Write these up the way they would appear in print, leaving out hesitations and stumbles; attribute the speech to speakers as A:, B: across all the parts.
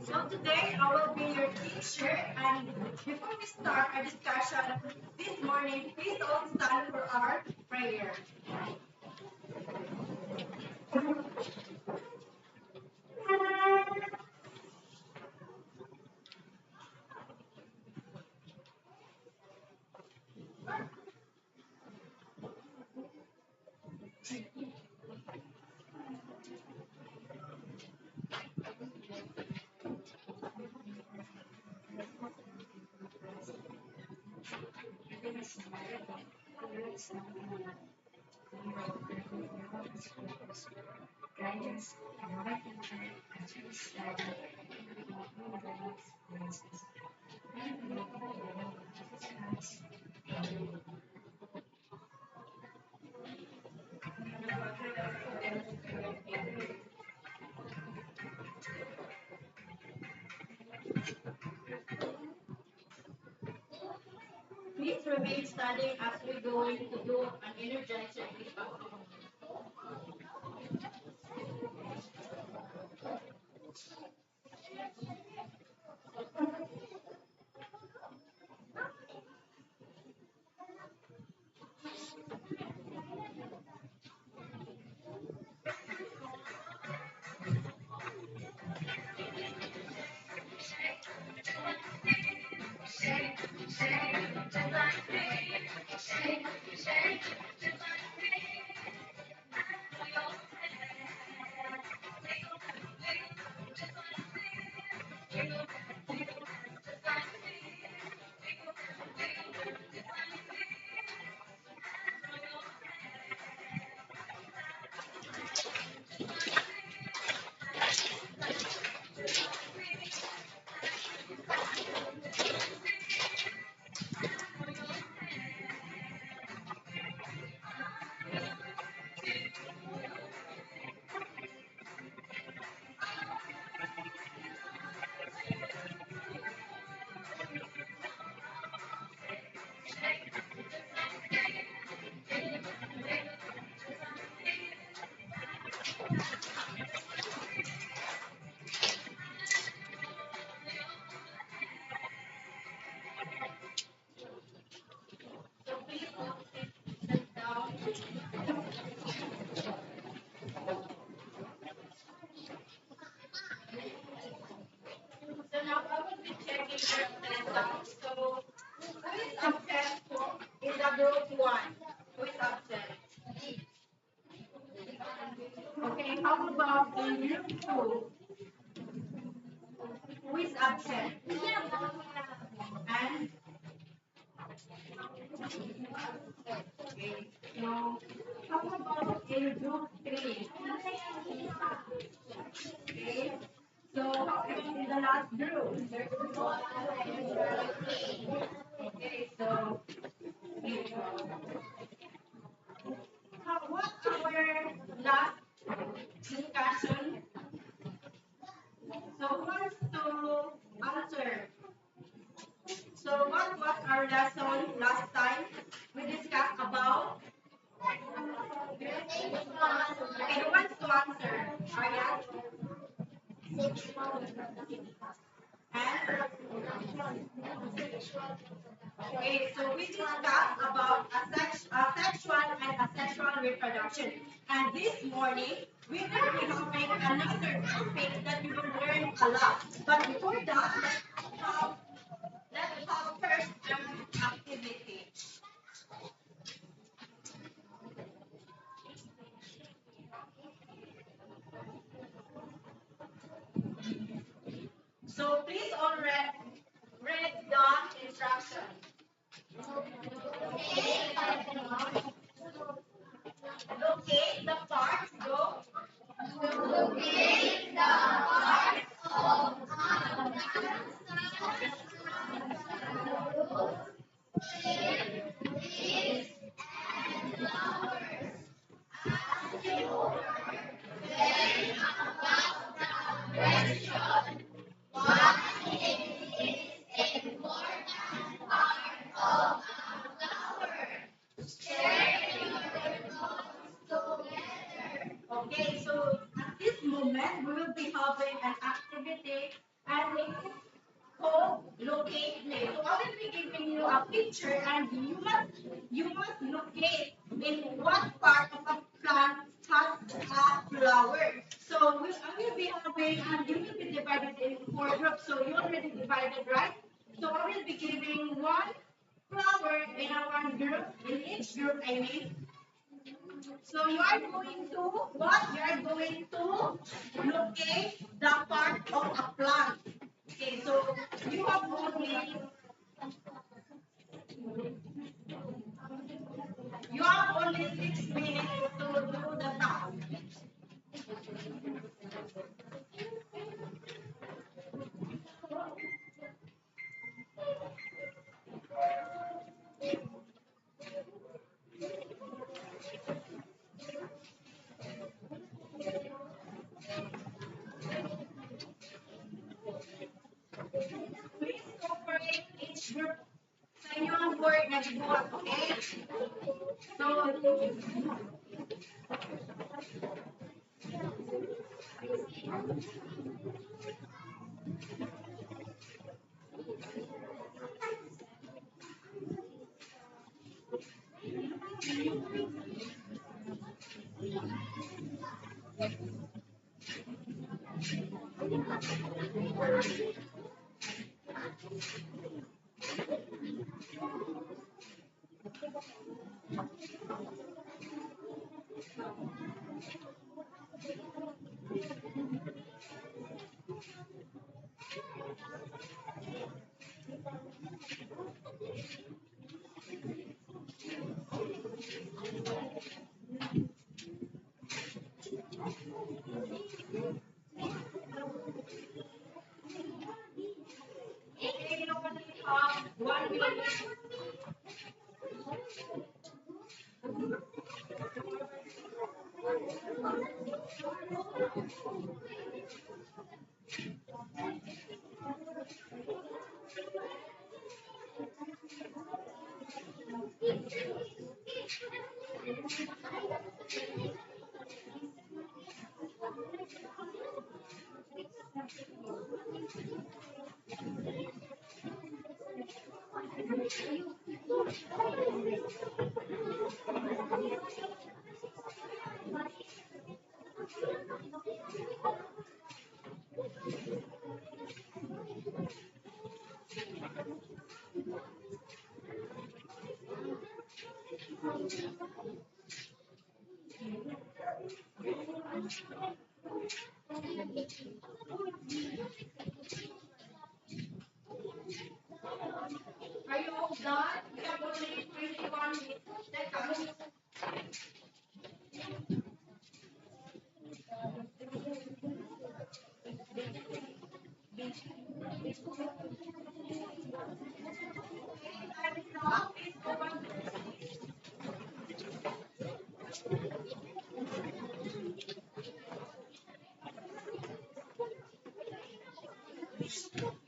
A: So today I will be your teacher, and before we start our discussion this morning, please all stand for our prayer. Please remain standing as we're going to do an energizer breakout. So please all sit down. So now I will be checking your attendance. So who is absent in the group one? Who is absent? Okay, how about in group two? Who is absent? And okay, so how about in group three? Okay, so how about in the last group? Okay, so what our last discussion? So who wants to answer? So what was our lesson last time? We discussed about. Okay, who wants to answer? Aryan? And okay, so we discussed about sexual and asexual reproduction. And this morning, we will be having another topic that you will learn a lot. But before that, let's have first an activity. So please all read the instruction. Locate the parts, go. locate place. So I will be giving you a picture and you must locate in what part of a plant has a flower. So I will be having and you will be divided in four groups. So you already divided, right? So I will be giving one flower in a one group, in each group I mean. So you are going to what? You are going to locate the part of a plant. Okay, so you have only you have only 6 minutes to do the task. Please cooperate each group sa inyong board na gibuhat, okay? So okay, you only have 1 minute. Are you all done? We have only 21 seconds. Okay, time is up. Please go on.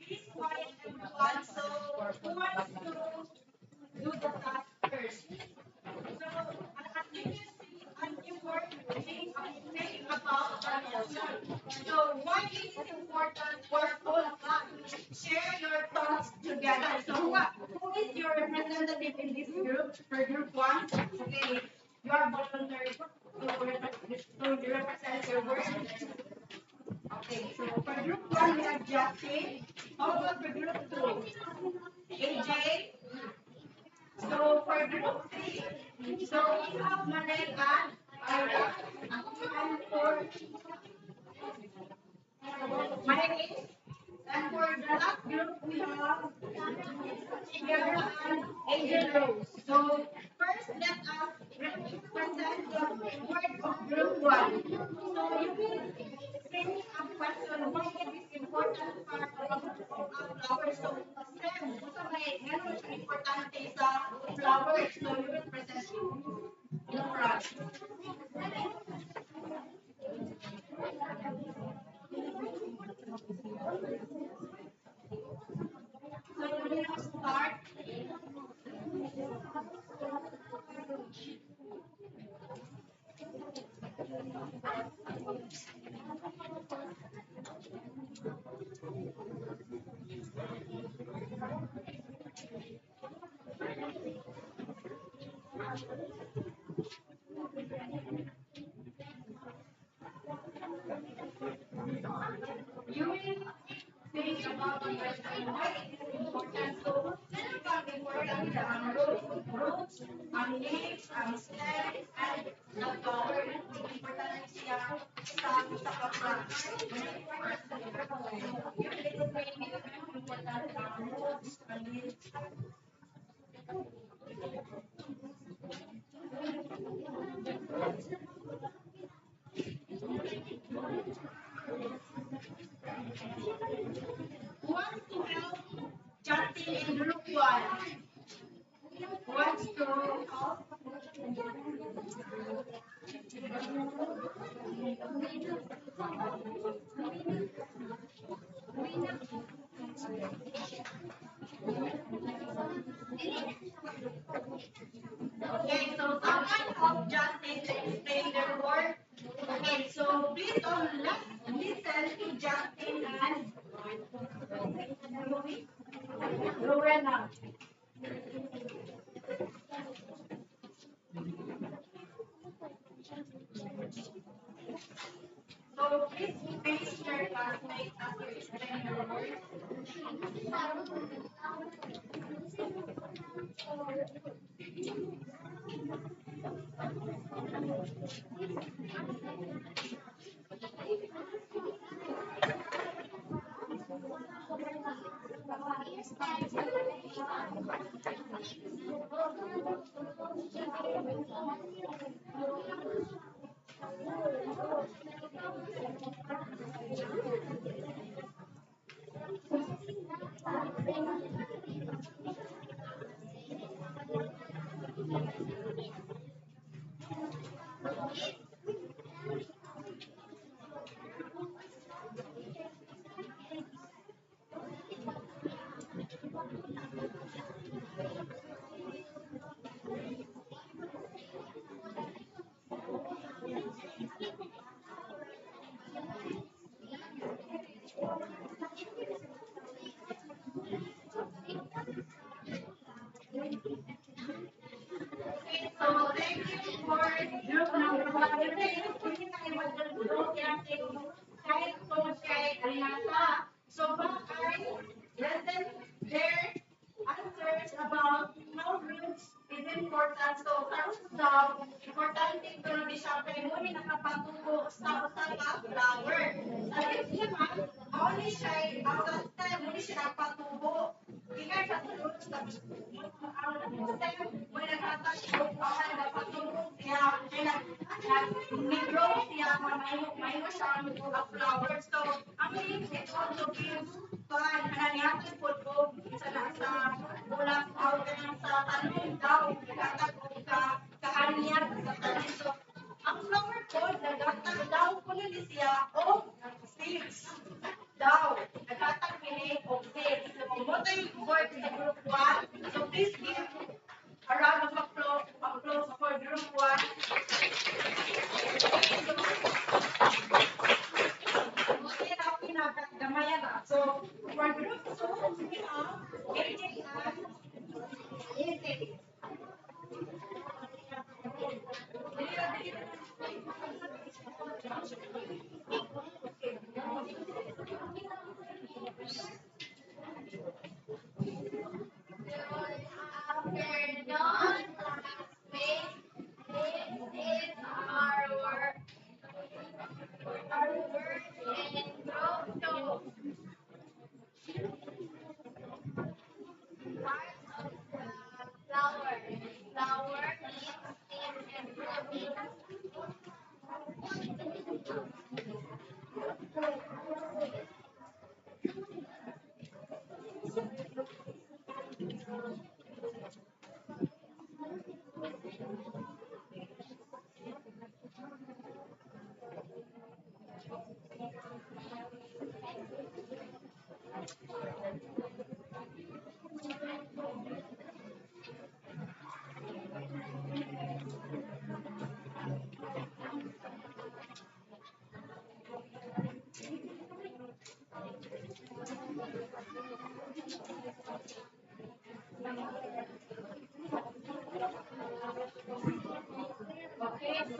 A: Please quiet everyone. So who wants to do the task first? So as you can see, you were thinking about the motion. So why is it important for all of us? Share your thoughts together. So who is your representative in this group? For group one, okay, you are volunteer to represent your work. Okay, so for group one we have Jackie. How about for group two? AJ. So for group three, so we have Manel and Ira. And for Mike. And for the last group, we have Tiara and Angel Rose. So first, let us present the word of group one. So you will bring a question, why it is important part of flowers. So Sam, gusto may ganun siya importante sa flowers. So you will present the front. So you will start. You will think about the question why it is important. So, meron bang important ang roots, ang leaves, ang stems, and the flower? Important siya sa pag-plant. Yung little baby, important ang roots, ang leaves. Who wants to help Justin in group 1? Who wants to help? Okay, so someone help Justin to explain their work. Okay, so please let's listen to Justin and Rowena. So please face your classmates as you explain your work. So thank you for group number 1. Hindi tayo mag-group yan kahit tungkol kay Renata. So bakit listen their answers about how roots is important. So karon daw, importante ito na siya kay mo ni nakapatubo sa usa ka flower. Sa leaves naman, only siya ang stem, mo ni siya napatubo. Tingnan sa roots na ang stem mo nag-attach ko ang napatubo siya kaya nag-grow siya may siya ang flower. So ang leaves it also gives fun nangyari po ko sa bulak o sa tanong daw nagtatag ko kahanian sa tanong. So ang flower po nagtatag daw po na siya o seeds daw nagtatag nila o seeds. So mo tayo work sa group 1. So please give a round of applause for group 1. So, for group 2, we have AJ and AJ.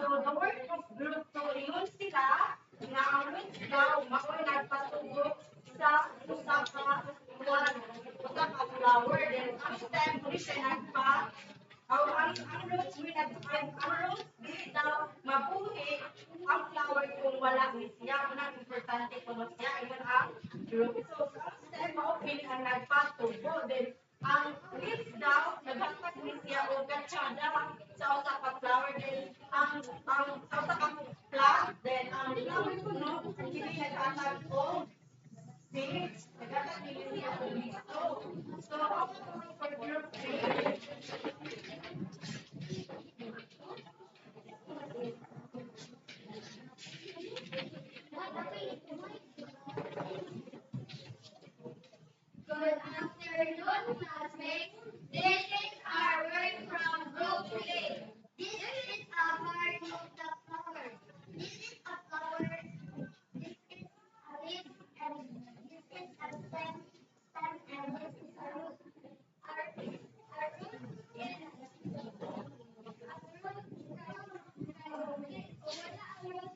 A: So the word of group 2, ingon sila nga ang roots daw mao'y nagpasugod sa usa ka flower. Then ang stem mo siya ang roots ang roots dili daw mabuhi ang flower kung wala ni siya. Unang importante kung siya ingon ang root. So ang stem mao pili ang nagpatubo. Then ang leaves daw naghatag ni siya og katsada sa usa ka flower. Then ang sa usa ka plant, then ang flower kuno kini naghatag og seeds. Naghatag ni siya og listo. So ako for group 3.
B: Good afternoon, classmates. This is our work from Group 3. This is a part of the flower. This is a flower. This is a leaf, and this is a stem, and this is a root. Our root is a root from wala ang root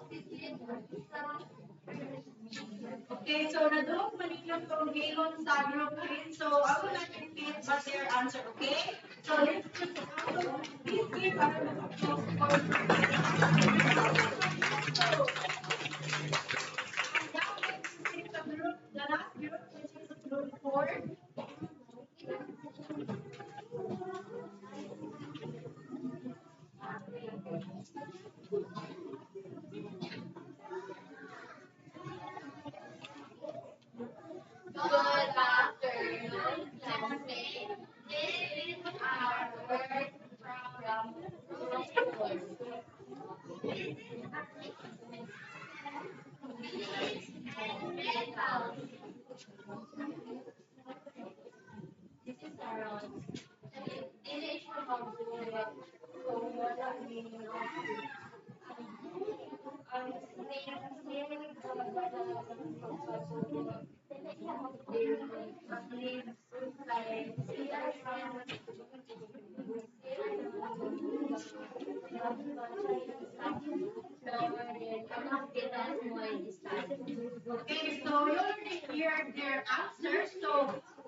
B: hindi ang plant.
A: Okay, so nadulog maninyo tong hilon sa group 3. So I will not repeat but their answer, okay? So let's just please give our applause for now let's take the last group, which is group 4.
B: Good afternoon, classmates. This is our work from Group 4. This is a leaves and petals. This is a rose. This is a bullet. So wala ni ang
A: Okay, so you already heard their answers. So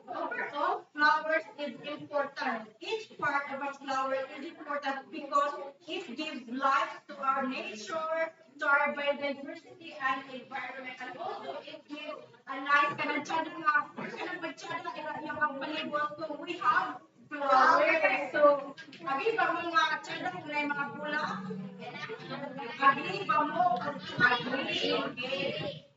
A: overall, flowers is important. Each part of a flower is important because it gives life to our nature, to our biodiversity and environment. And also it gives a nice kanang yung ang palibot. So we have flowers. So abi ba mo mga tsada kung na mga pula? Abi ba mo? Abi. Okay.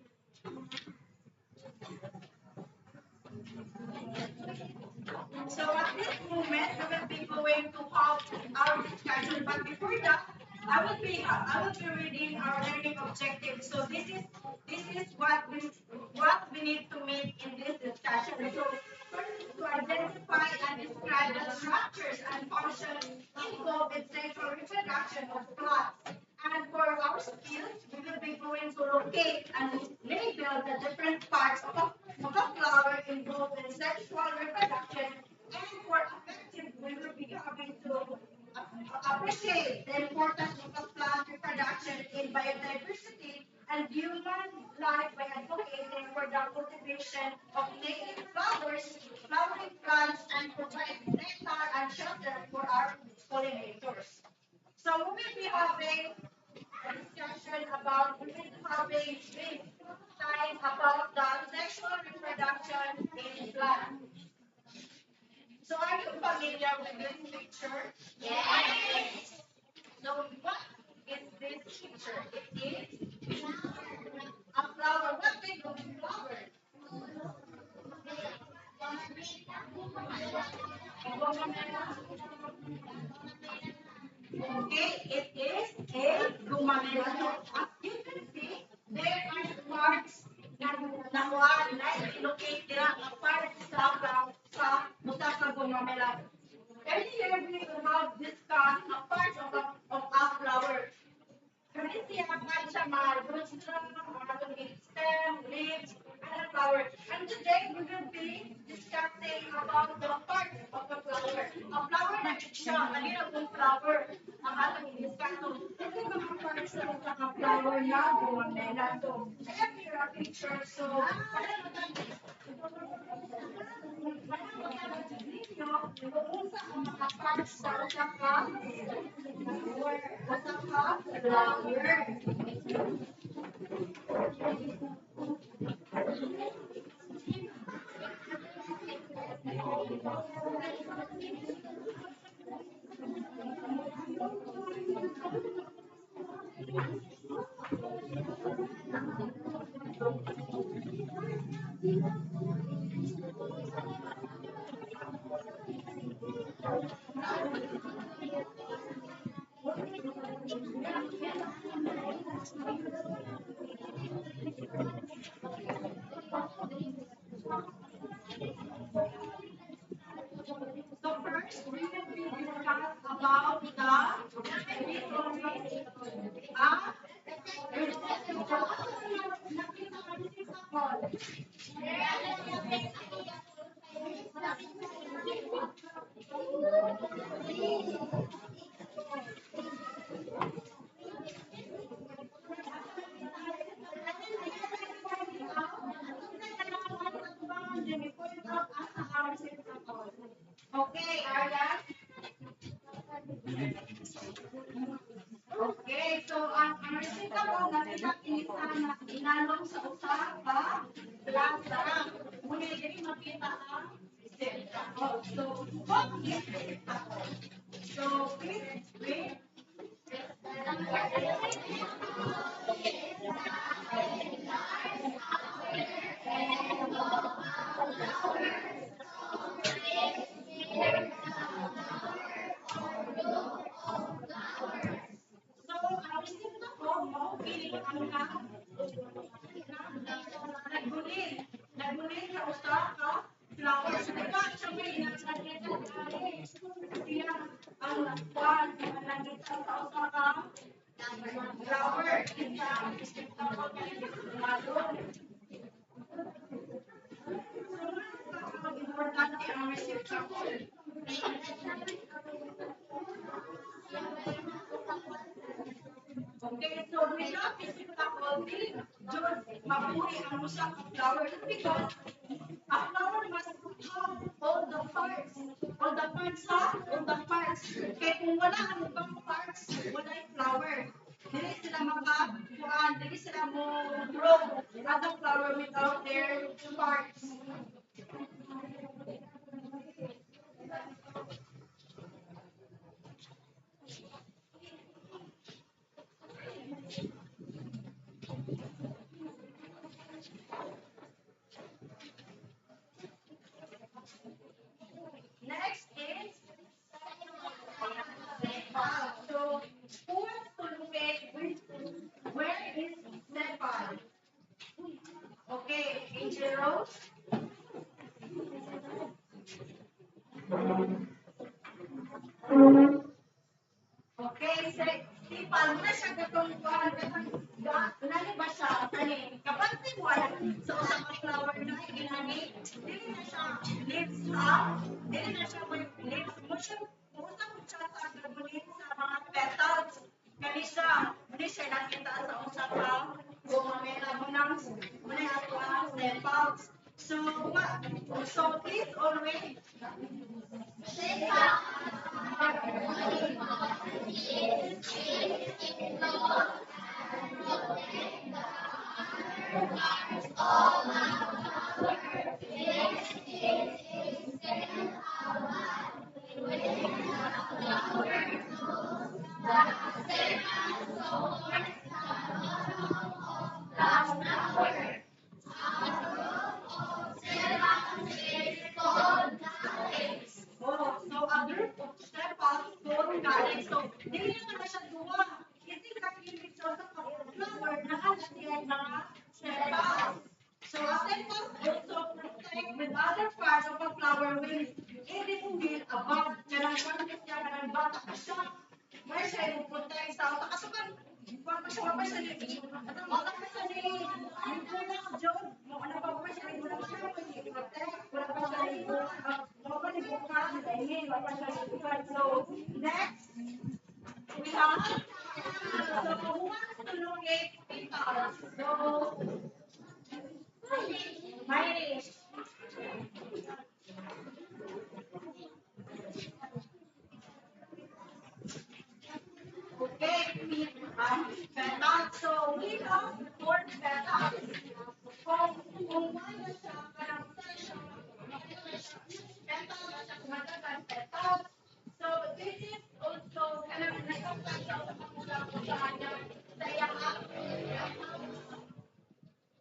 A: So at this moment, we will be going to have our discussion. But before that, I will be reading our learning objectives. So this is what we need to make in this discussion. So first is to identify and describe the structures and functions involved in sexual reproduction of plants. And for our skills, we will be going to locate and label the different parts of a flower involved in sexual reproduction. And for effective, we will be having to appreciate the importance of plant reproduction in biodiversity and human life by advocating for the cultivation of native flowers, flowering plants, and provide nectar and shelter for our pollinators. So we will be having a discussion about we will be having brief time about the sexual reproduction in plants. So are you familiar with this picture?
B: Yes.
A: So what is this picture? It is a flower. What kind of flower? Okay, it is a gumamela. So, as you can see, there are parts na locate nila ang parts sa usa ka gumamela. Earlier, we have discussed a part of a flower. Kami siya kahit siya roots stem, leaves, and a flower. And today, we will be discussing about the parts of a flower. A flower na siya, kanina kung flower, ang ating i-discuss. So, ito yung mga parts ng flower na gumamela. So, I have here a picture. So, unsa ang mga parts sa usa ka flower. So first, we will be discuss about the Okay, Aryan? Okay, so ang resita ko na inalong sa usa ka plaza. Muna diri makita ang resita ko. So, what is resita ko? So, please explain. So, ang resita ko mo, feeling ang nagbunin. Nagbunin sa usa ka flowers. Diba, siya may nakakita siya ang kwan, nakita sa usa ka flower. Kita ang resita ko nalong. So, importante ang resita ko. Okay, so without resita ko, dili jud mabuhi ang usa ka flower because a flower must have all the parts. Kaya kung wala ang ibang parts, wala yung flower. Dili sila makakuan, dili sila mo grow other flower without their parts. Next is so who wants to locate where is Nepal? Okay, Angel Rose. Okay, si Palma siya gatong kuan nani ba siya kani kapag si wala sa usa ka flower na inani dili na siya leaves ha dili na siya mo leaves mo siya usa mo siya sa gabunin sa mga petals kani siya hindi siya nakita sa usa ka gumamela mo nang muna ato ang sepals so please always group of sepals called calyx. So, dili naman na siya duwa. Kasi kakilip sa flower, nakalagyan mga sepals. So, a sepals also protect with other parts of a flower will i-reveal above. Kanang kontes niya, kanang bata ka siya. May siya yung protect sa utak. Kaso kan, wala pa siya, wala pa siya ni- wala pa siya ni- yung kulang, John. Wala pa siya ni- wala pa siya ni- protect. Wala pa siya ni- wala pa ni bukas. Dahil, wala pa siya ni bukas. So, next, we have, so, who wants to locate petals? So, Irish. Okay, petals. So, we have four petals. Kung ano siya, parang siya, petal na siya, kumatagal petals. So, this is also, kanang nagpapasyaw sa pagkulang sa iyahang.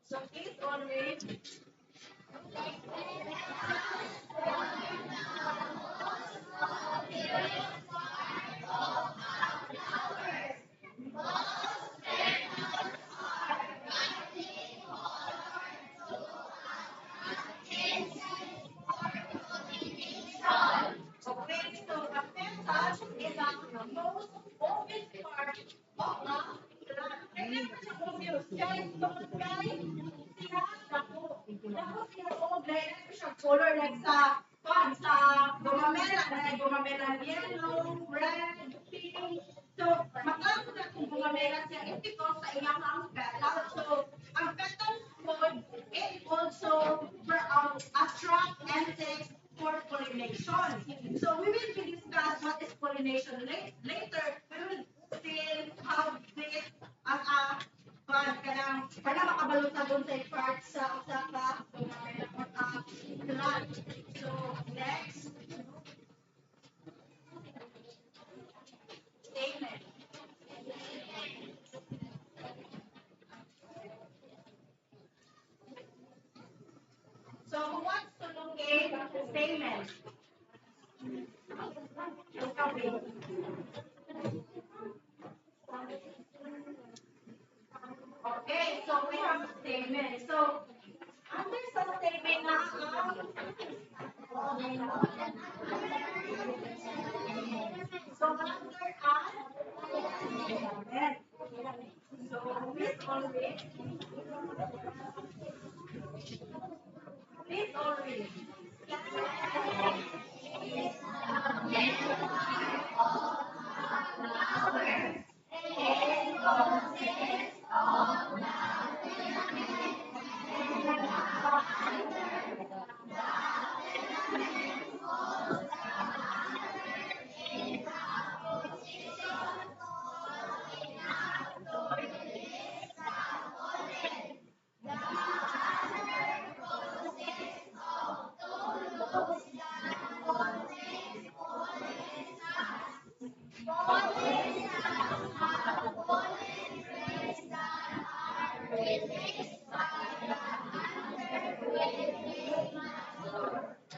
A: So, please always okay, so a petal is the most open part of a plant. Remember siya obvious, guys, tungkol guys, siya dako. Dako siya og like siya color like sa gumamela na gumamela yellow, red, pink. So, makakita na kung gumamela siya is because sa iyang petal. So, ang petal code it also attract insects for pollination. So we will be discuss what is pollination later. We will still have this as a para makabalo sa dun sa part sa usa ka plant. So next statement. So who wants to locate statement? Okay, so we have a statement. So under sa statement na so under yes. So please always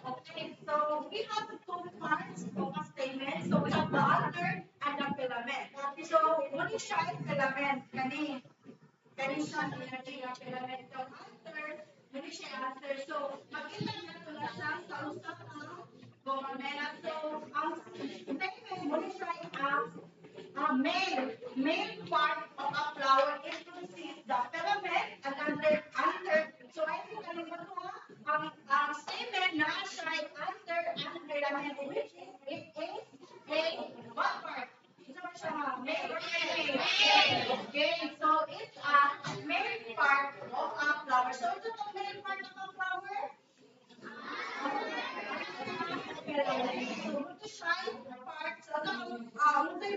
A: okay, so we have two parts of a statement. So we have the alter and the filament. So what is siya yung filament? Kani siya energy ng filament. So alter, mali siya alter. So makita na tula siya sa usap ng gumamela. So ang statement, mali siya male part of a flower introduces the filament and under. So I think kalimut ko ang statement na siya ay under and filament which is it is a what part? Isa ba siya male or female? Okay, so it's a male part of a flower. So ito the male part of a flower?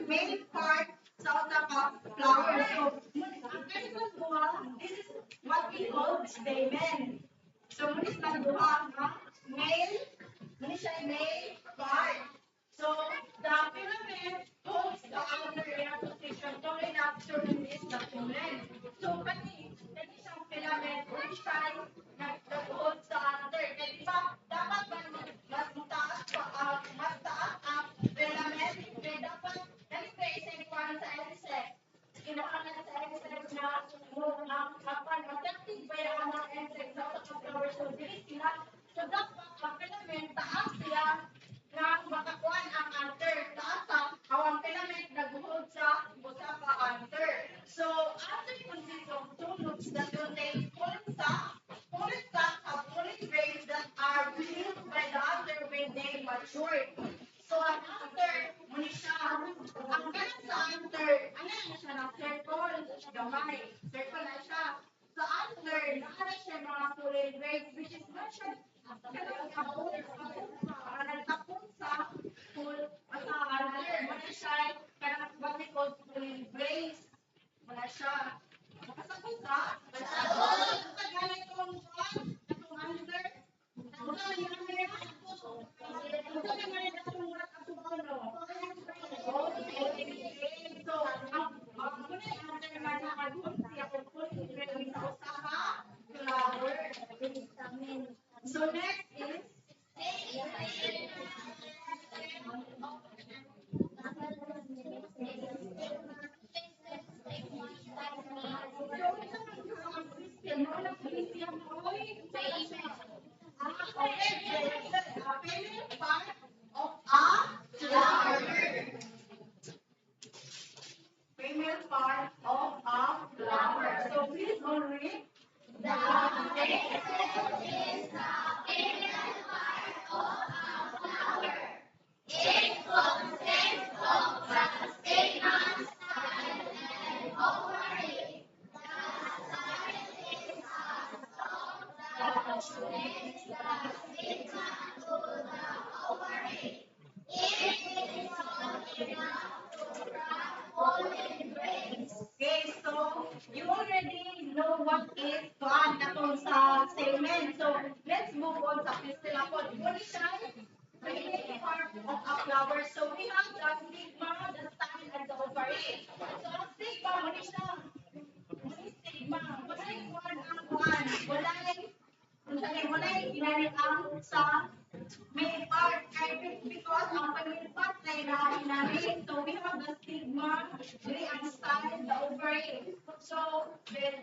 A: Main part sa utak flower. So, ang kanilang buha, this is what we call stamen. So, mulis lang buha ang male, mulis siya male part. So, the filament holds the outer air position tall enough to release the pollen. So, kani siyang filament, mulis siya nag-hold sa outer. Kaya di ba, dapat mas mataas pa, mas taas ang siya nagtapon sa full sa under. Wala siya kanang what we call full brace. Wala siya. Makasakot ka? Makasakot. Tagal itong one, itong under. Wala yung under. Wala yung under itong what ako ano. Okay. So, ang muna yung under na nakadun siya kung full brace sa usaha flower. So next is Christian. Wala Christian boy. Female part of a flower. Female part of a flower. So please all read. Okay, so you already know what is kuan katong sa statement. So let's move on sa pistilapod. What is siya? Remaining part of a flower. So we have the stigma, the style, and the ovary. So ang stigma, what is siya? What is stigma? Wala yung kuan ang kuan. Wala yung ginamit ang sa main part. Because ang main part ay namin. So we have the stigma, the style, the ovary. So,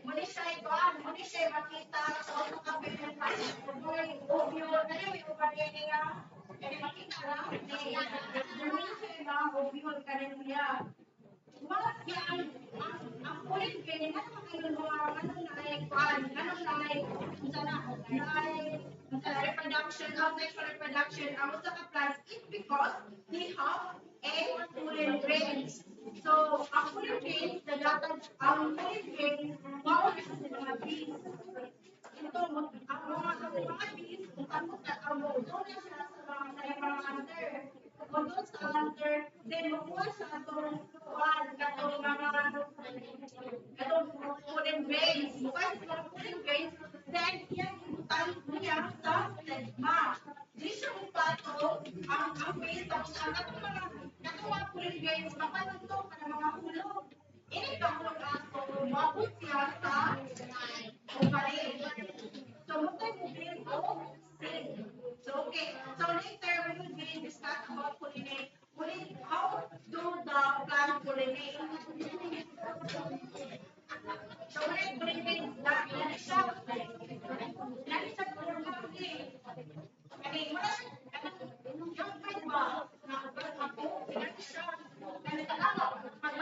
A: muli siya makita sa mga kapitang ovary, ovule, ano yung ovary niya? Kaya makita na? Muli siya na ovule ka rin niya. What yan? Ang ulit ganyan, ano reproduction, sexual reproduction, ang usa ka plants is because they have a pollen grains. So, ang pollen grains, ang pollen grains, mao na sa mga bees. Ito, ang mga bees, kung ano sa amo, doon na sila sa mga under. Kung doon sa under, then makuha sa atong kuwan, katong pollen grains. Mukha sa mga pollen grains, then yan, ibutan niya sa stigma. Di siya upatong ang base, tapos ang katong mga pollen grains, mapanuntok ka ng mga hulog. Ini kahulog ato, mabot siya sa ovary. So, mukha mo din o sing. So, okay. So, later, we will be discuss about pollinate. How do the plant pollinate? So, when pollinate, lagi siya pollinate. Kani, wala siya, yung pwede ba, na ako, lagi siya, kani talaga, pag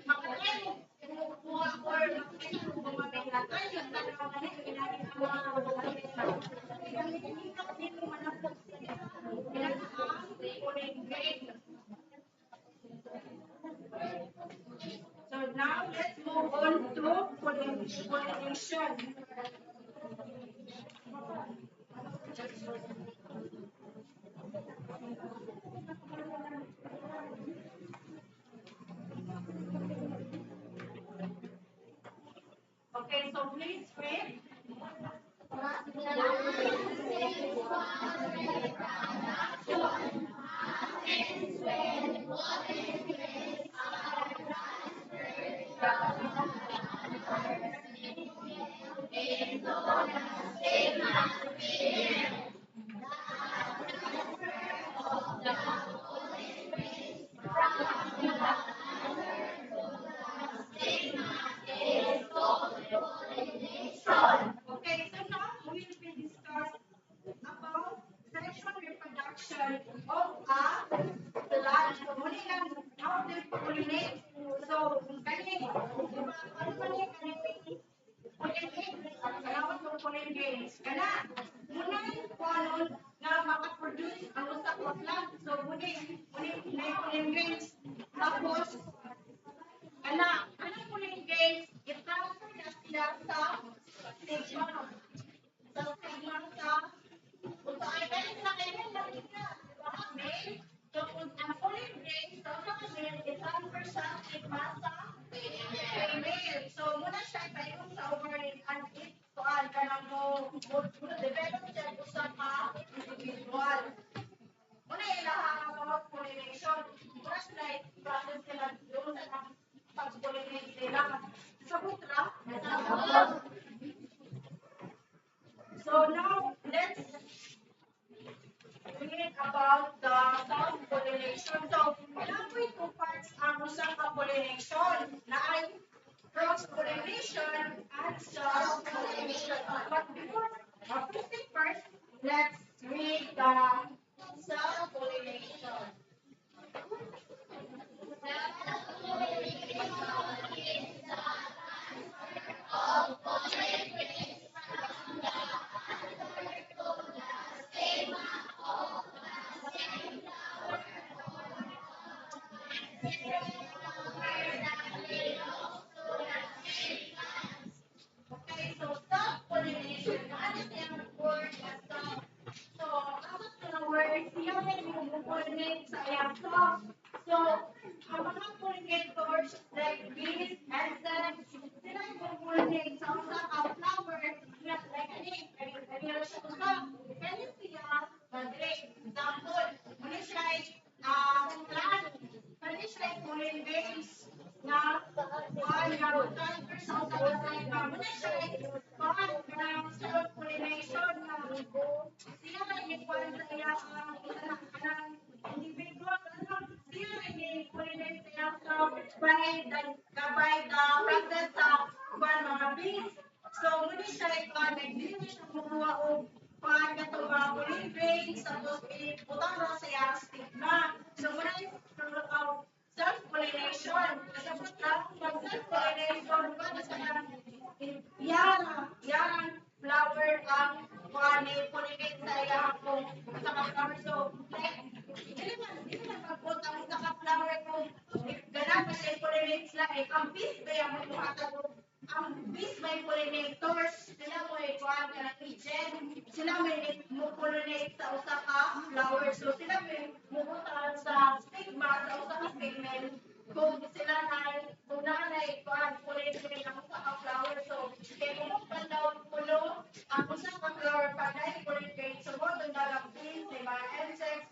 A: makatry mo, kumukuha or makita mo bumabilatay, yung talaga na rin, ilagi ang mga bumabilatay. So now let's move on to pollination. Okay, so please read. Okay, so now we will be discuss about sexual reproduction of a plant. So, muli lang, how they pollinate. So, kani, di ba, ano man yung kani pollinate? Kalawat ng pollen grains. Kana, muna yung kuanon na makaproduce ang usa ka plant. So, muli na yung pollen grains. Tapos, anong pollen grains? I-transfer na sila sa stigma. Sa stigma sa masa female. So muna siya paingon sa ovary and it kuan kanang mo develop siya usa ka individual. Muna ilahang mga pollination. Muna sila process nila doon sa pag-pollinate nila. Sabot ra? So now let's read about the self-pollination. So, napoy two parts ang usang pollination na ay cross-pollination and self-pollination. But before, first thing first, let's read the self-pollination. Okay, so self-pollination. Ano yung word na self? So, ako sa word, siya may pollinate sa iyang self. So, ang mga pollinators like bees, insects, sila yung pollinate sa usa ka flower, like ani siya usa. Kani siya, mag-grade. Example, muna siya ay plant. Kani siya ay pollen base na transfer sa usa ka flower. Muna siya ay self-pollination na siya ay ikuan sa iyang kanang individual siya ay pollinate sa iyang self by the process of mga bees. So, muna siya ay nag-dili siya kumuha o katong mga pollen grains tapos iputang ra sa iyang stigma. So, muna ay self-pollination. Kasabot lang, mag-self-pollination para sa yarang flower ang pollinate sa iyang kung sa flower. So, like, hindi man pagpot ang sa flower kung ganap pa siya pollinate sila ang bees ba yung magmuhatag ang bees may pollinators sila mo ikuan ka ng agent sila may pollinate sa usa ka flower. So, sila may mumutan sa stigma sa usa ka female kung sila kung nanay kuan pollinate ang usa ka flower. So, kaya kung pandaw pulo ang usa ka flower panay pollinate so mo itong dalang bees may mga insects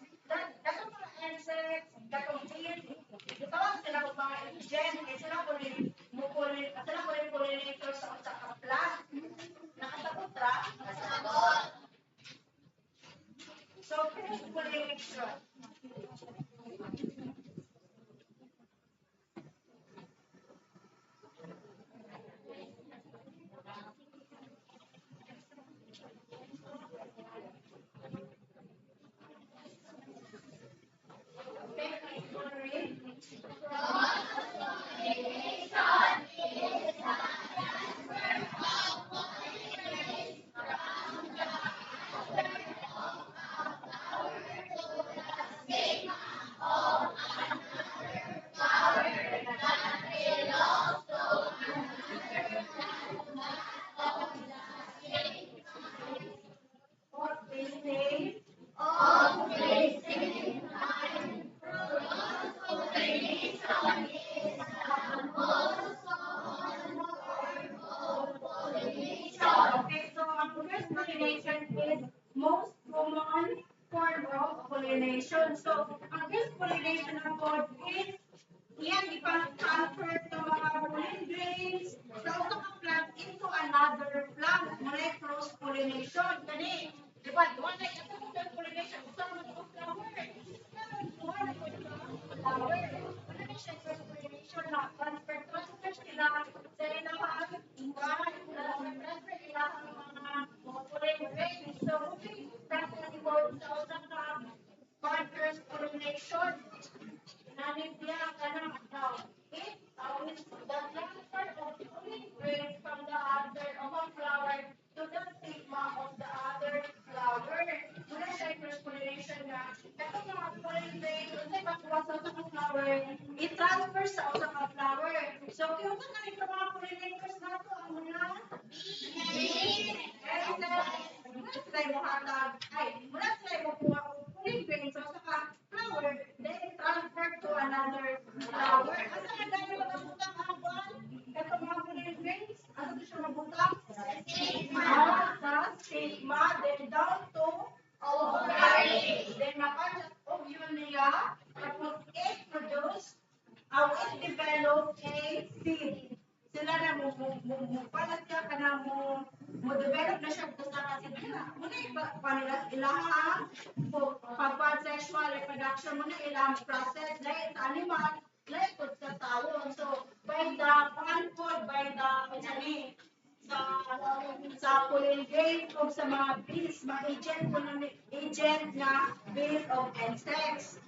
A: datong mga insects datong bees gitawag sila og mga agent kaya sila pollinator sa usa ka plant. Nakasabot ra? So, cross pollination. What they say okay, so reverse pollination is most common form of pollination. So, ang reverse pollination ang code is yan ipa-transfer ng mga pollen grains sa usa ka plant into another plant. Muna cross pollination. Kani, di ba? Duwa na ito cross pollination. Usa ka mga flower. Duwa na ito flower. Muna na siya cross pollination na transfer sila sa ilang transfer nila ang mga pollen grains. So, moving back to the word sa usa ka cross pollination. Nanin dia kanang it with the transfer of pollen grains from the other of a flower to the stigma of the other flower. Muna siya cross pollination na katong mga pollen grains unsay makuha sa usa ka flower, i-transfer sa usa ka flower. So kung unsa kani mga pollinators nato ang mga muna sila mohatag muna sila mokuha og pollen grains sa usa ka flower then transfer to another flower. Asa na gani mga develop na siya gusto ka sila. Muna ipanila ilaha pagpad sexual reproduction muna ilang process like sa animal like sa tao. So by the one food by the sa pollen grain o sa mga bees, mga agent na base of insects.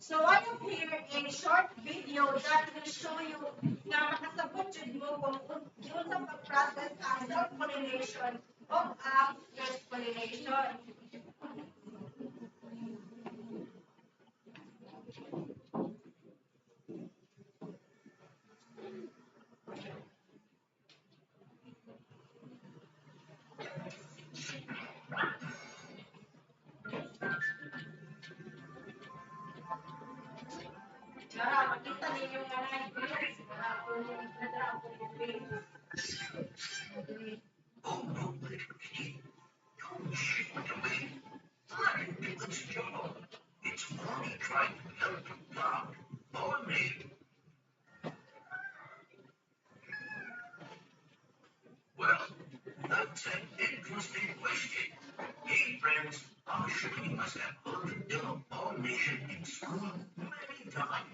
A: So I have here a short video that will show you na makasabot yun mo kung yun sa pag-process ang self-pollination of ang cross-pollination. Tara, makita ninyo nga na yung bees.
C: Oh, no, literally. Don't shit with the wind. Let it do its job. It's only trying to help the plant pollinate. Well, that's an interesting question. Hey, friends, I'm sure you must have heard the term pollination in school many times.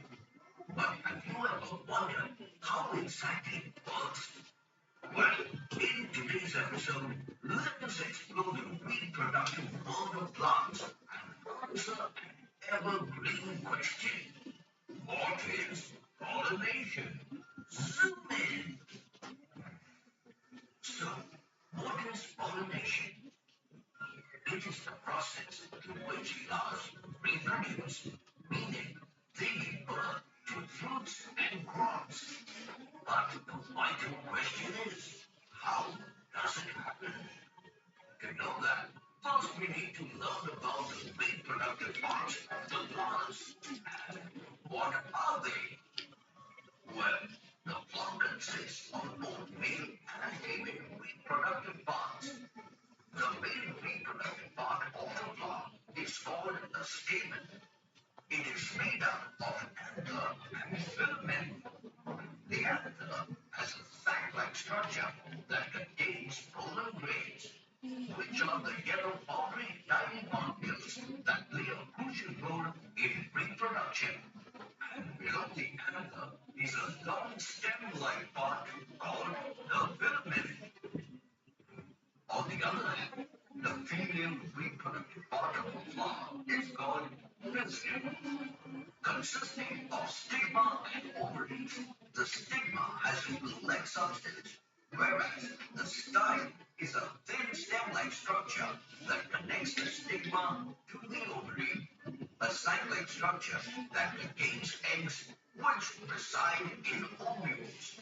C: But have you ever wondered how exactly it works? Well, in today's episode, let us explore the reproductive world of plants and answer an evergreen question. What is pollination? Zoom in. So, what is pollination? It is the process through which flowers reproduce, meaning they give birth to fruits and crops. But the vital question is, how does it happen? To know that, first we need to learn about the reproductive parts of the plants. And what are they? Well, the plant consists of both male and female reproductive parts. The male reproductive part of the plant is called the stamen. It is made up of anther and filament. The anther has a sac-like structure that contains pollen grains, which are the yellow powdery tiny molecules that play a crucial role in reproduction. And below the anther is a long stem-like part called the filament. On the other hand, the female reproductive part of the flower is called rhizoid, consisting of stigma and ovaries. The stigma has a glue-like substance, whereas the style is a thin stem-like structure that connects the stigma to the ovary, a sac-like structure that contains eggs which reside in ovules.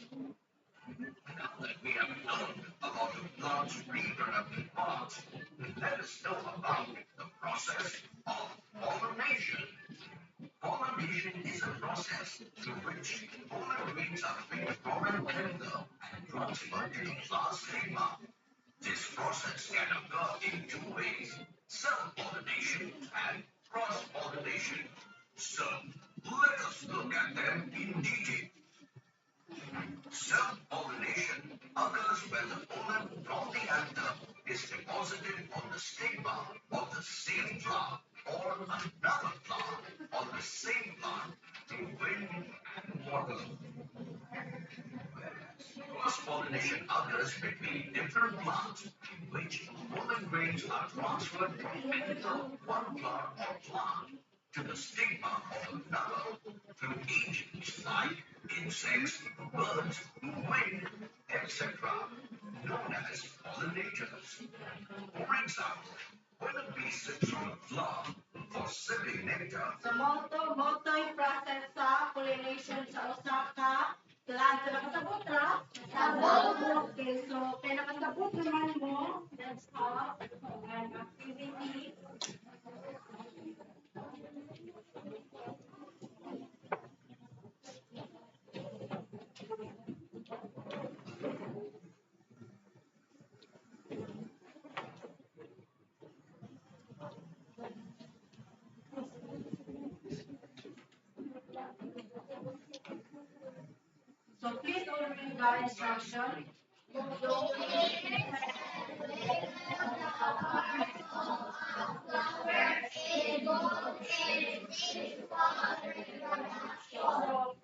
C: Now that we have learned about the plant's reproductive parts, let us know about the process of pollination. Pollination is a process through which pollen grains are picked from an anther and transferred to the plant stigma. This process can occur in two ways: self-pollination and cross-pollination. So, let us look at them in detail. Self-pollination occurs when the pollen from the anther is deposited on the stigma of the same plant or another plant on the same plant through wind and water. Cross-pollination occurs between different plants in which pollen grains are transferred from either one plant or plant to the stigma of another through agents like insects, birds, wind, etc., known as pollinators. For example, when a bee sits on a flower for sipping nectar,
A: So moto yung process sa pollination sa usa ka plant. So nakasabot ra? Sabot. Okay, so kaya nakasabot naman mo, that's how an activity. So please all read the instruction. So you're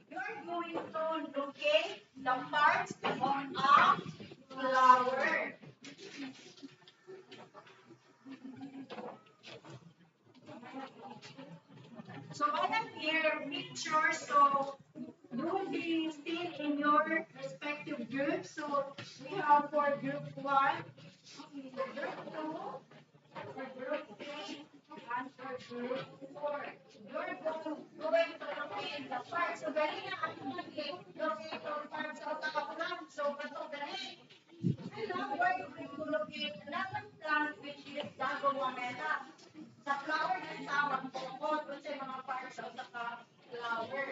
A: going to locate the parts of a flower. So I have here pictures, so you will be seen in your respective groups. So we have for group one, group two, for group three, and for group four. You're going to locate the parts. So dali na ako locate the parts of the plant. So kato dali. And now we're going to locate another plant which is Dagoamela. Sa flower din tawag po ko kung sa mga parts of the flower.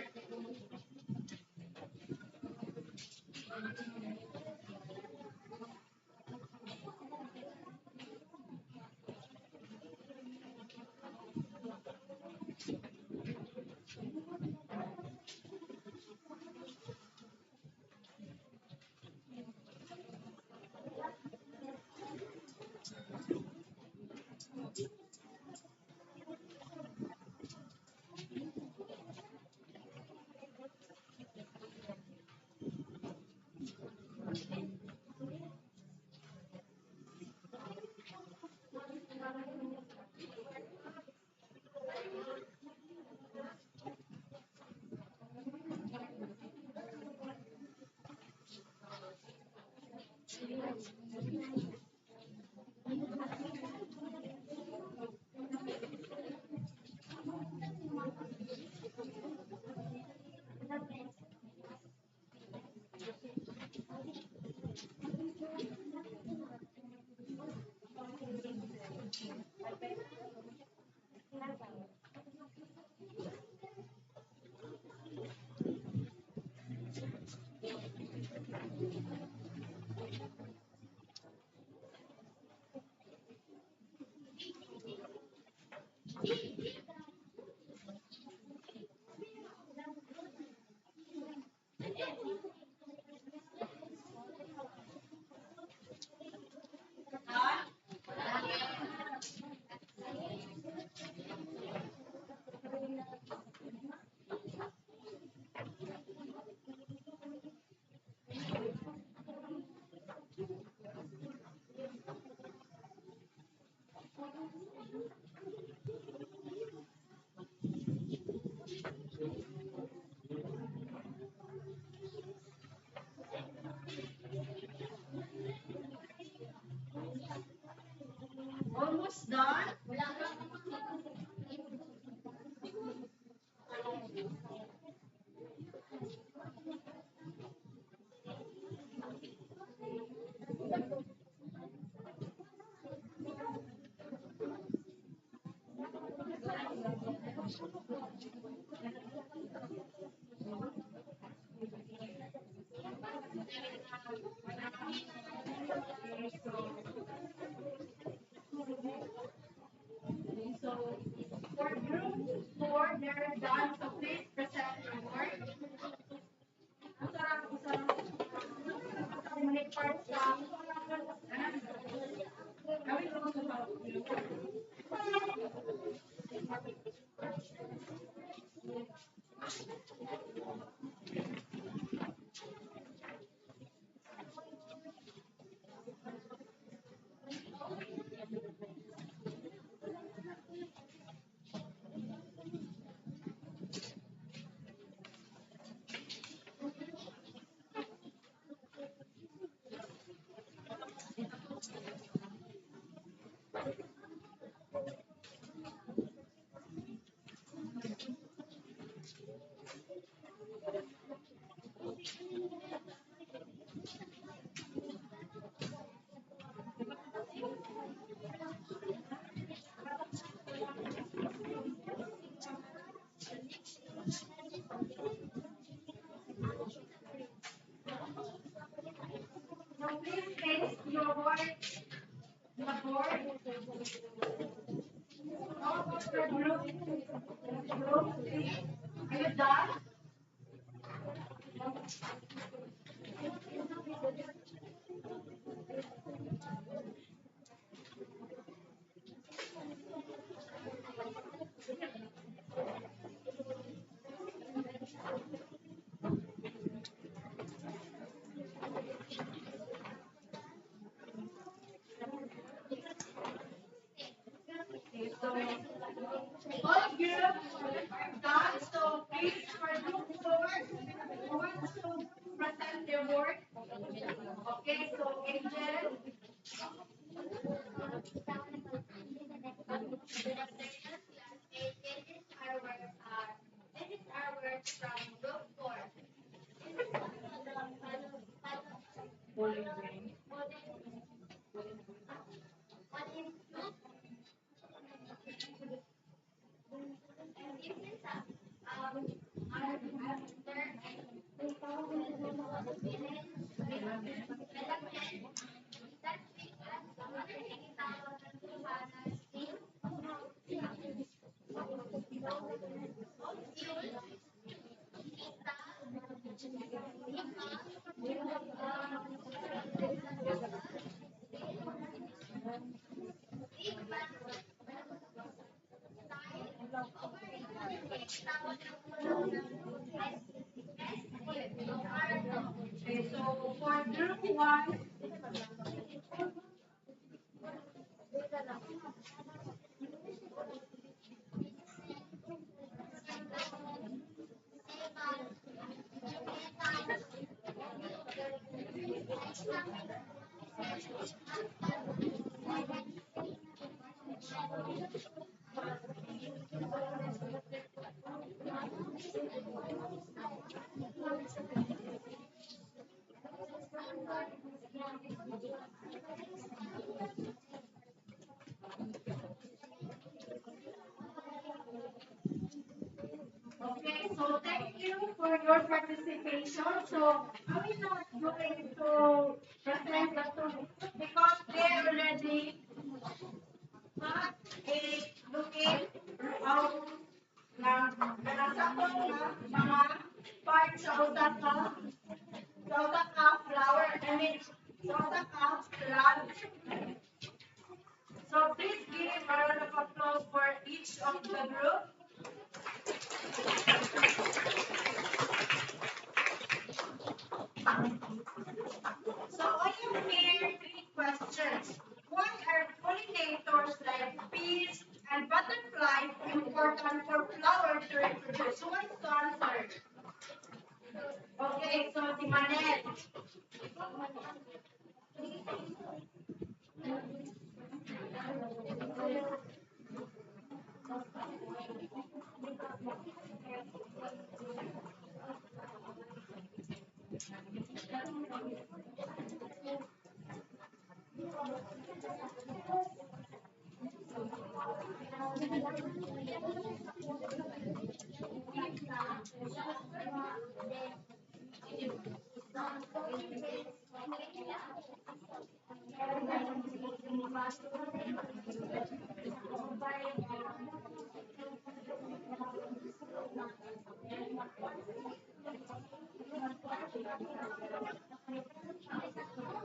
A: Almost done. So for group four, they're done. So please present your work. Ang sarap, ang sarap. Many parts lang. Gawin ko sa Okay, so Angel.
B: This is our word from group 4. What is
A: Okay, so for group one, okay, so thank you for your participation. So I will not going to present the two because they already have a looking out na nasakop na mga parts sa utak ka flower, I mean, sa utak ka plant. So please give a round of applause for each of the group. So I have here three questions. Why are pollinators like bees and butterflies important for flowers to reproduce? Who wants to answer? Okay, so the Manette.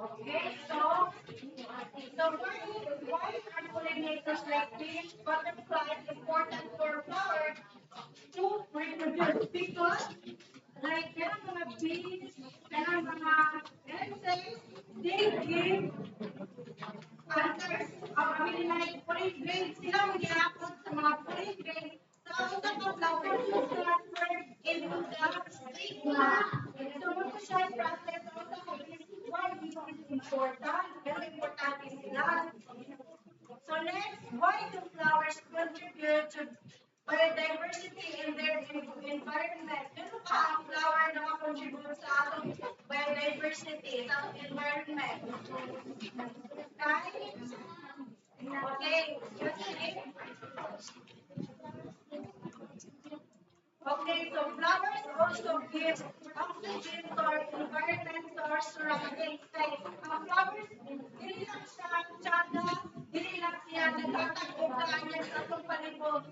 A: Okay, so why are pollinators like bees, butterflies important for flowers to reproduce? Because like kanang mga bees, kanang mga insects, they give answers. I mean like pollen grains, sila mo ginapot sa mga pollen grains. Sa utak ng flower to transfer into the stigma. So mo siya process sa utak ng bees. Why this is important? Pero importante sila. So next, why do flowers contribute to biodiversity in their environment? Ano ba ang flower na contribute sa atong biodiversity sa atong environment? Kay? Okay. Okay, so flowers also give oxygen to our environment, to our surroundings. Kaya ang flowers, dili lang siya tsada, dili lang siya nagtatag-og kaanyang sa itong palibot,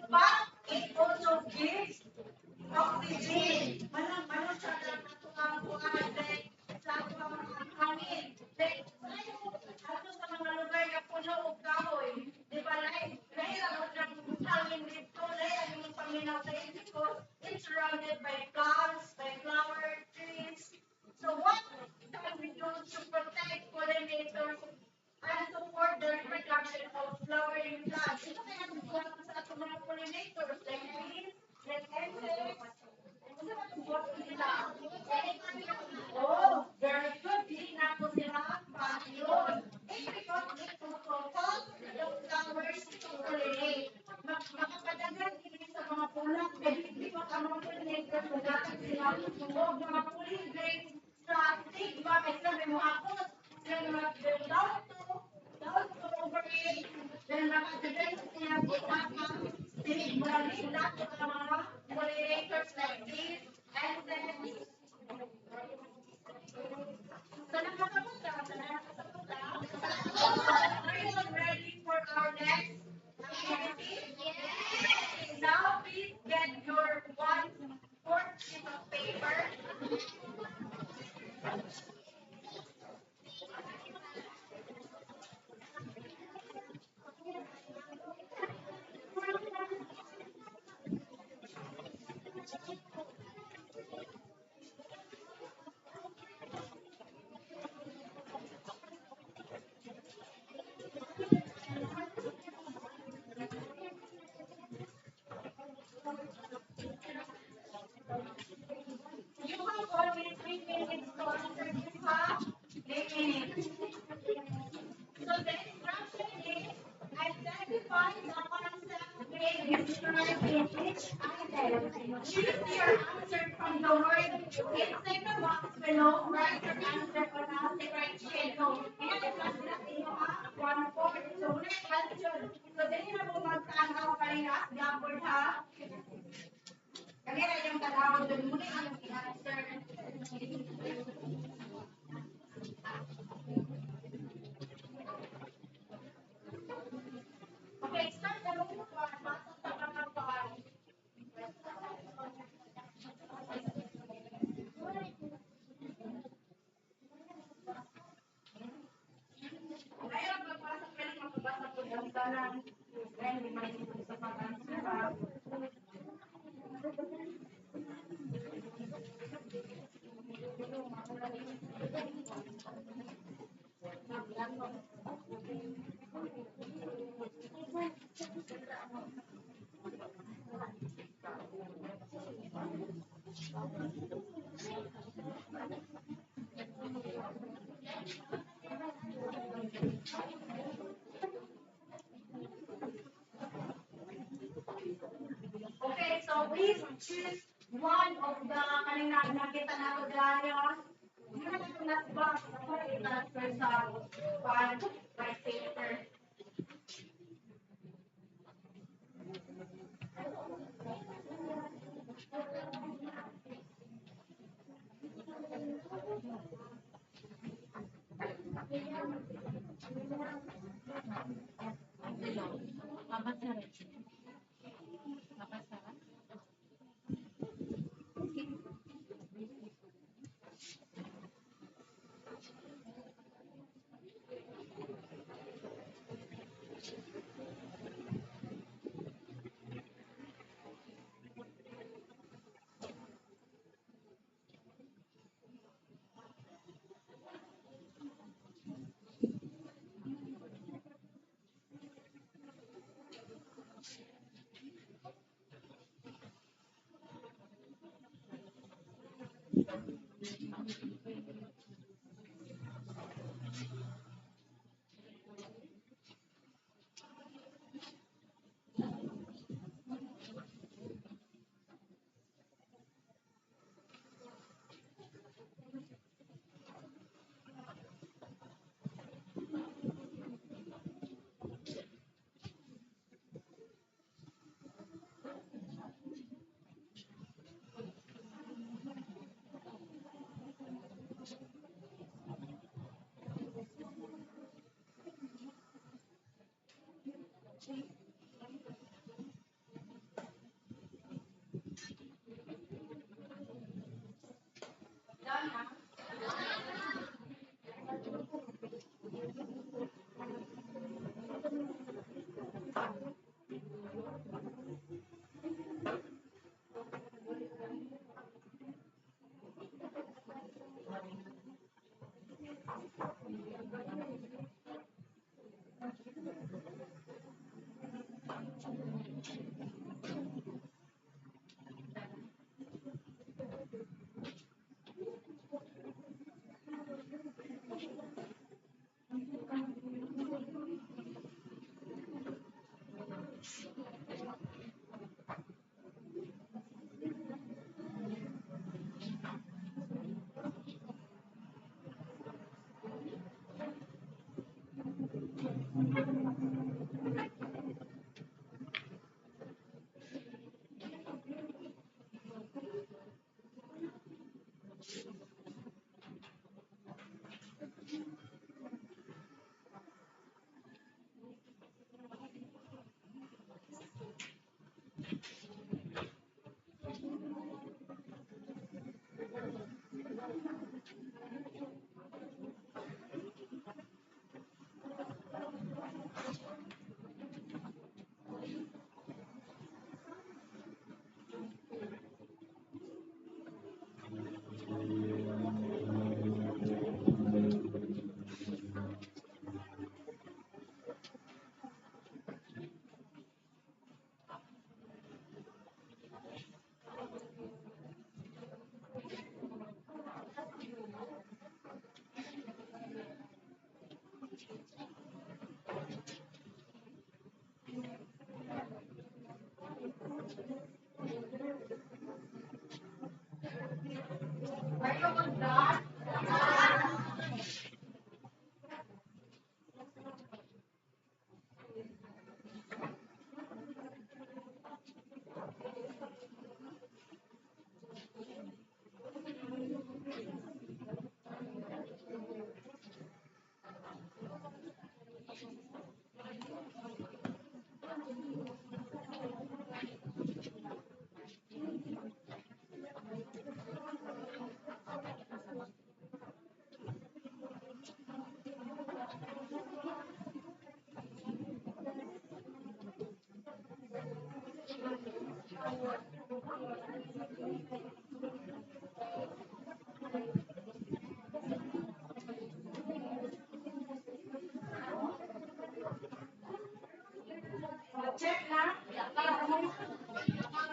A: but it also gives oxygen. Manang tsada na ito ang buwan, like, sa ito ang mga hangin. Like, ato sa mga lugar na puno o kahoy, di ba, like, nahirap ng hangin dito, like, ang paminaw sa because it's surrounded by plants, by flower trees. So what can we do to protect pollinators and support the reproduction of flowering plants? Ito kaya ang buwan sa ating mga pollinators, like bees, like insects. Ano ba itong buwan nila? Oh, very good. Dili na sugatan sila o mga police grade traffic, di ba? May sila may mga akot, sila mga down to overhead, then nakatagay sila ang stage marami lahat ng mga moderators like this, and then so nakakapunta. Are you all ready for our next activity?
B: Yes.
A: Now please get your one-fourth sheet of paper. You have only 3 minutes to answer this, huh? 3 minutes. So the instruction is identify the concept being described in each item. Choose your answer from the word inside the box below. Write your answer on a separate sheet. So, pinag-class natin yung 1-4. So, next question. So, dali na po magtanaw kanina at blackboard, ha? Kami na yung tatawag doon muna yung answer. Okay, start the room for pasok sa mga part. Ngayon, magpasok ka lang magbasa po ng tanan. Then, di ba yung sa pag-answer, ha? Okay, so please choose one of the kanina nakita na ko dyan. Muna na ito last box. Ako i-transfer sa one by paper.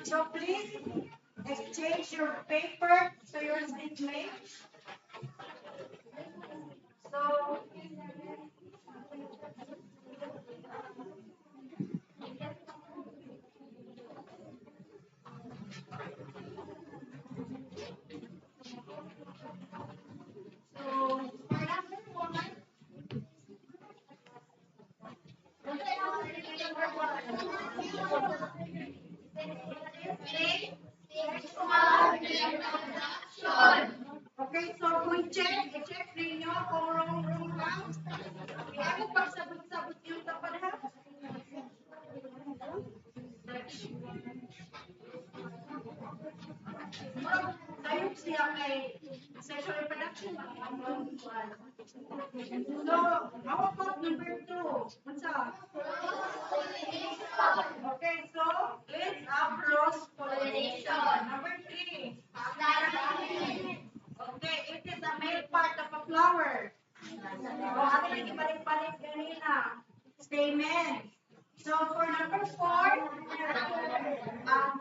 A: So please exchange your paper to your seatmates. So
B: for number one, sexual reproduction.
A: okay, so kung i-check ninyo kung wrong lang. Ano pag sabot-sabot yung tapadha? Tayo siya kay sexual reproduction. So, how about number 2? What's up? Okay, so let's have cross pollination. Number 3. Okay, it is the male part of a flower. O, ano yung ibalik-balik kanina? Stamen. So, for number 4,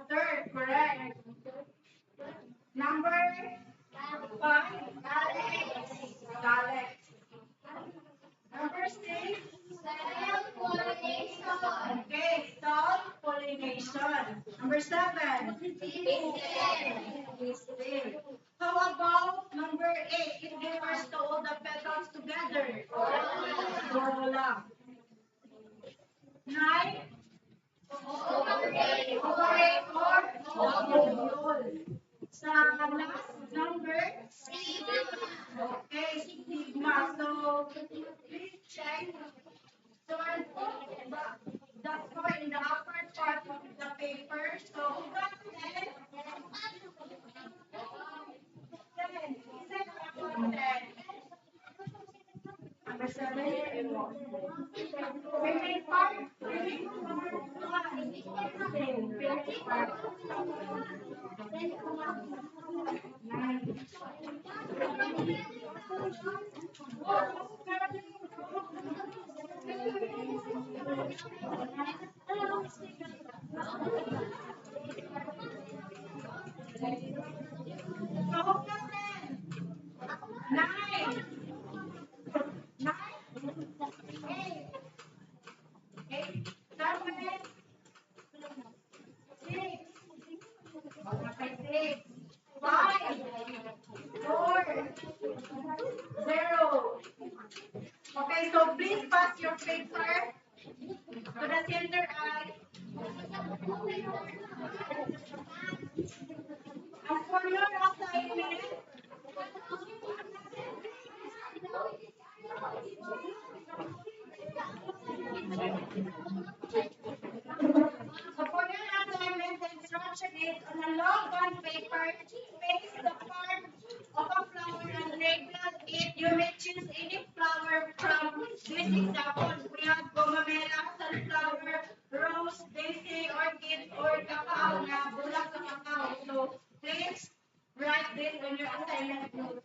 A: third, correct. Number 5, calyx. Number 6, okay, self-pollination. Number 7, pistil. How about number 8? It refers to all the petals together. Corolla. 9, ovary or ovule. Sa last number, okay, stigma. So, please check. So, the score in the upper part of the paper. So, who got 10? 10. Is it number 10? Number 7? Remaining part? Remaining number 1. Remaining part. 9. So, who got 10? 9. 9. 8. 8. 7. 6. Okay, 6. 5. 4. 0. Okay, so please pass your paper to the center eye. And for your assignment, so for your assignment, the instruction is on a long bond paper, face the part of a flower and label it. You may choose any flower from this example. We have gomamela, sunflower, rose, daisy, orchid, or cacao na bulak sa cacao. So please write this on your assignment note.